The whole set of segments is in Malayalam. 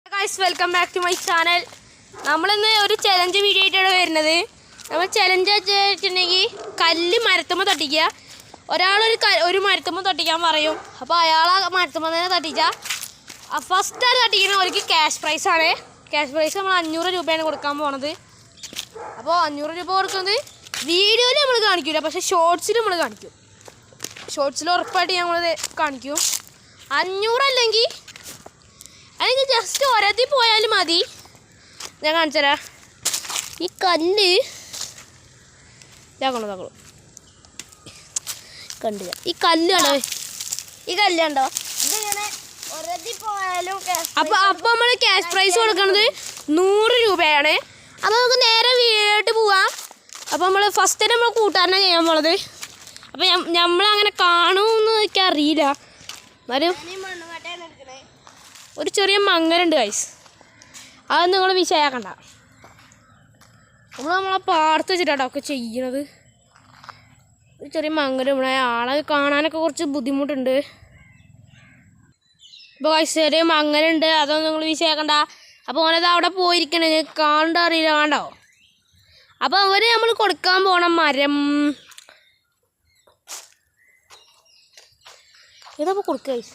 Guys, welcome back to my channel. നമ്മളിന്ന് ഒരു ചലഞ്ച് വീഡിയോ ആയിട്ടാണ് വരുന്നത്. നമ്മൾ ചലഞ്ച് വെച്ചിട്ടുണ്ടെങ്കിൽ കല്ല് മരത്തുമ്പോൾ തട്ടിക്കുക. ഒരു മരത്തുമ്പോൾ തട്ടിക്കാൻ പറയും. അപ്പോൾ അയാൾ മരത്തുമ്പോൾ തന്നെ തട്ടിച്ചാൽ ഫസ്റ്റ് ആൾ തട്ടിക്കുന്ന അവർക്ക് ക്യാഷ് പ്രൈസാണ്. ക്യാഷ് പ്രൈസ് നമ്മൾ 500 രൂപയാണ് കൊടുക്കാൻ പോകുന്നത്. അപ്പോൾ 500 രൂപ കൊടുക്കുന്നത് വീഡിയോയിൽ നമ്മൾ കാണിക്കില്ല, പക്ഷേ ഷോർട്സിൽ നമ്മൾ കാണിക്കും. ഷോർട്സിൽ ഉറപ്പായിട്ട് ഞങ്ങൾ കാണിക്കും. 500 അല്ലെങ്കിൽ ജസ്റ്റ് ഒരതി പോയാലും മതി. ഞാൻ കാണിച്ചുതരാം. ഈ കല്ല് ഇതാക്കണോ കണ്ടില്ല. ഈ കല്ല് കണ്ടോ, ഇതിങ്ങനെ ഒരതി പോയാലും അപ്പോൾ നമ്മൾ ക്യാഷ് പ്രൈസ് കൊടുക്കുന്നത് 100 രൂപയാണ്. അപ്പോൾ നമുക്ക് നേരെ വീട്ടിലോട്ട് പോവാം. അപ്പോൾ നമ്മൾ ഫസ്റ്റ് നമ്മൾ കൂട്ടാനാണ് ചെയ്യാൻ പോണത്. അപ്പോൾ നമ്മളങ്ങനെ കാണുമെന്ന് എനിക്ക് അറിയില്ല, എന്നാലും ഒരു ചെറിയ മങ്ങലുണ്ട് ഗൈസ്. അത് നിങ്ങൾ വിഷയാക്കണ്ട. നമ്മളെ പാടത്ത് വെച്ചിട്ടാണ് ഒക്കെ ചെയ്യണത്. ഒരു ചെറിയ മങ്ങലും ഇവിടെ ആളെ കാണാനൊക്കെ കുറച്ച് ബുദ്ധിമുട്ടുണ്ട്. ഇപ്പോൾ ഗൈസ് ചെറിയ മങ്ങലുണ്ട്, അതൊന്നും നിങ്ങൾ വിഷയാക്കണ്ട. അപ്പോൾ ഓനത് അവിടെ പോയിരിക്കണേ, കാണണ്ട അറിയില്ല, കണ്ടോ. അപ്പോൾ നമ്മൾ കൊടുക്കാൻ പോണ മരം ഏതാപ്പോൾ കൊടുക്കുക ഗൈസ്?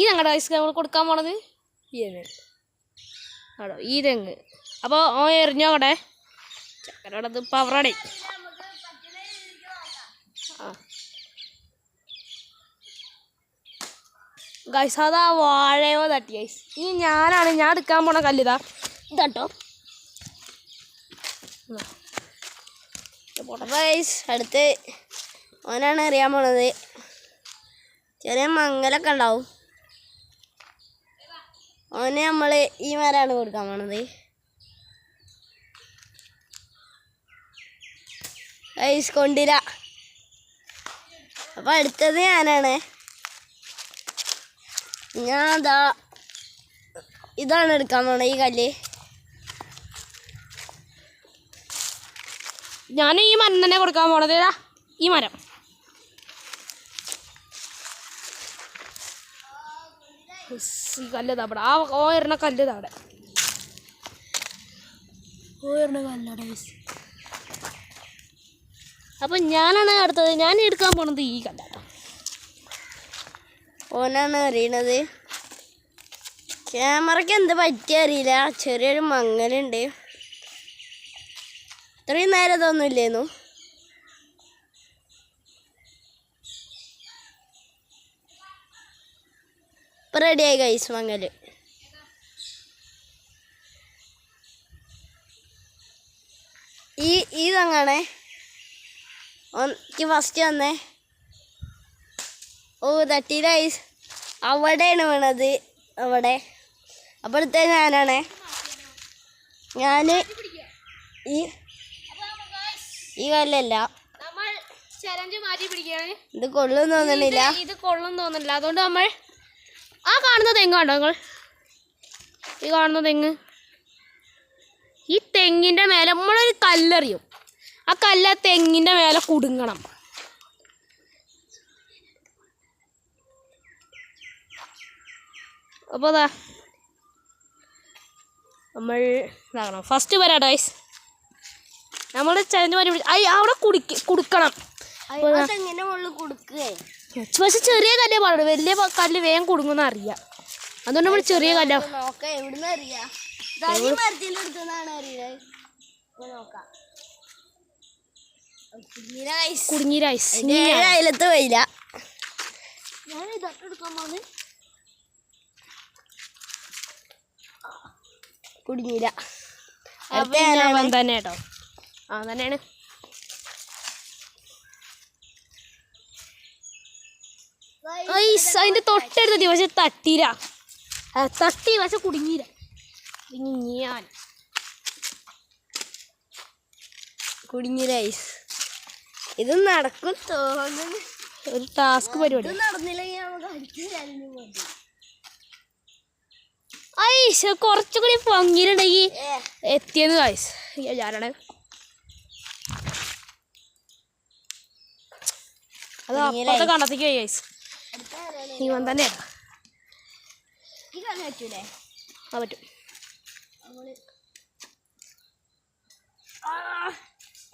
ഇതെങ്ങടെ ഗൈസ് നമ്മൾ കൊടുക്കാൻ പോണത്? ആണോ ഈ തെങ്ങ്. അപ്പോൾ ഓ എറിഞ്ഞോടെ ചക്കരടത് പവറടേ. ഗൈസ് അതാ വാഴയോ തട്ടി ഗൈസ്. ഇനി ഞാൻ എടുക്കാൻ പോണ കല്ലിതാ ഇതാട്ടോ. ഗൈസ് അടുത്ത് ഓനാണ് അറിയാൻ പോണത്. ചെറിയ മങ്ങലൊക്കെ ഉണ്ടാവും. ഓനെ നമ്മൾ ഈ മരമാണ് കൊടുക്കാൻ പോണത്. ഗൈസ് കൊണ്ടില്ല. അപ്പം അടുത്തത് ഞാനാണ്. ഇതാണ് എടുക്കാൻ പോണത്, ഈ കല്ല്. ഞാൻ ഈ മരം തന്നെ കൊടുക്കാൻ പോണത്. ഈ മരം ഈ കല്ല് താവിടെ, ആ ഓരണ കല്ല് താവിടെ, ഓരണ കല്ലട. അപ്പം ഞാനാണ് അടുത്തത്. ഞാൻ എടുക്കാൻ പോണത് ഈ കല്ലാട്ടോ. ഓനാണ് അറിയണത്. ക്യാമറയ്ക്ക് എന്ത് പറ്റിയ അറിയില്ല, ചെറിയൊരു മങ്ങലുണ്ട്. ഇത്രയും നേരം ഇതൊന്നും ഇല്ലേന്നു. ഇപ്പം റെഡിയായി ഗൈസ് മങ്ങൽ. ഈ തങ്ങാണേ എനിക്ക് ഫസ്റ്റ് വന്നേ. ഓ തട്ടിയില്ല ഗൈസ്. അവിടെയാണ് വീണത്, അവിടെ. അപ്പോഴത്തെ ഞാനാണേ. ഞാൻ ഈ കല്ലല്ല, ഇത് കൊള്ളും തോന്നണില്ല. അതുകൊണ്ട് നമ്മൾ ആ കാണുന്ന തെങ്ങ് കണ്ടോ നിങ്ങൾ? ഈ കാണുന്ന തെങ്ങ്, ഈ തെങ്ങിൻ്റെ മേലെ നമ്മളൊരു കല്ലെറിയും. ആ കല്ല് തെങ്ങിൻ്റെ മേലെ കുടുങ്ങണം. അപ്പോൾ അതാ നമ്മൾ ഇതാകണം. ഫസ്റ്റ് വരാം ഗൈസ്. നമ്മൾ ചലഞ്ച് മാറ്റി അവിടെ കുടുക്കണം. തെങ്ങിൻ്റെ മുകളിൽ കൊടുക്കുകയെ. പക്ഷെ ചെറിയ കല്ലേ പാടുള്ളൂ, വലിയ കല്ല് വേഗം കുടുങ്ങുന്ന അറിയാം. അതുകൊണ്ട് നമ്മൾ ചെറിയ കല്ല നോക്കാം. എവിടുന്ന് അറിയാം? കുടുങ്ങി റൈസ് അയലത്ത് പോയില്ല. കുടുങ്ങിയില്ല. തന്നെ കേട്ടോ. ആ തന്നെയാണ്. അതിന്റെ തൊട്ടടുത്ത് പക്ഷെ തട്ടിയില്ല. തട്ടി പക്ഷെ കുടുങ്ങിയില്ല. ഞാൻ കുടുങ്ങിയില്ല. ഇത് നടക്കും തോന്നുന്നു. ഒരു ടാസ്ക് പരിപാടി നടന്നില്ലെങ്കിൽ കുറച്ചുകൂടി ഭംഗിയിലുണ്ടെങ്കിൽ എത്തിയെന്ന് ഗൈസ്. ഞാനാണ് അത് അപ്പുറത്തെ കണ്ടത്തേക്ക് ഗൈസ്. ഇവൻ തന്നെയാണ്. കളി പറ്റൂലേ? ആ പറ്റും.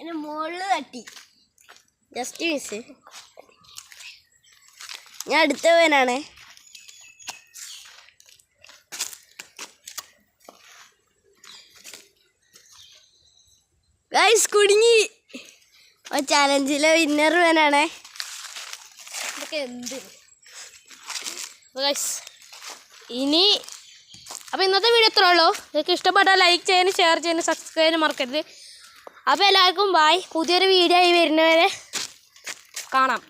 എന്നെ മുകളിൽ തട്ടി, ജസ്റ്റ് മിസ്. ഞാൻ അടുത്തവനാണേ. ഗൈസ് കുടുങ്ങി. ചാലഞ്ചിലെ വിന്നർ വേനാണേ. ഇതൊക്കെ എന്ത് ഗൈസ്. ഇനി അപ്പോൾ ഇന്നത്തെ വീഡിയോ ഇത്രേ ഉള്ളൂ. നിങ്ങൾക്ക് ഇഷ്ടപ്പെട്ടാൽ ലൈക്ക് ചെയ്യാനും ഷെയർ ചെയ്യാനും സബ്സ്ക്രൈബ് ചെയ്യാനും മറക്കരുത്. അപ്പോൾ എല്ലാവർക്കും ബൈ. പുതിയൊരു വീഡിയോ ആയി വരുന്നവരെ കാണാം.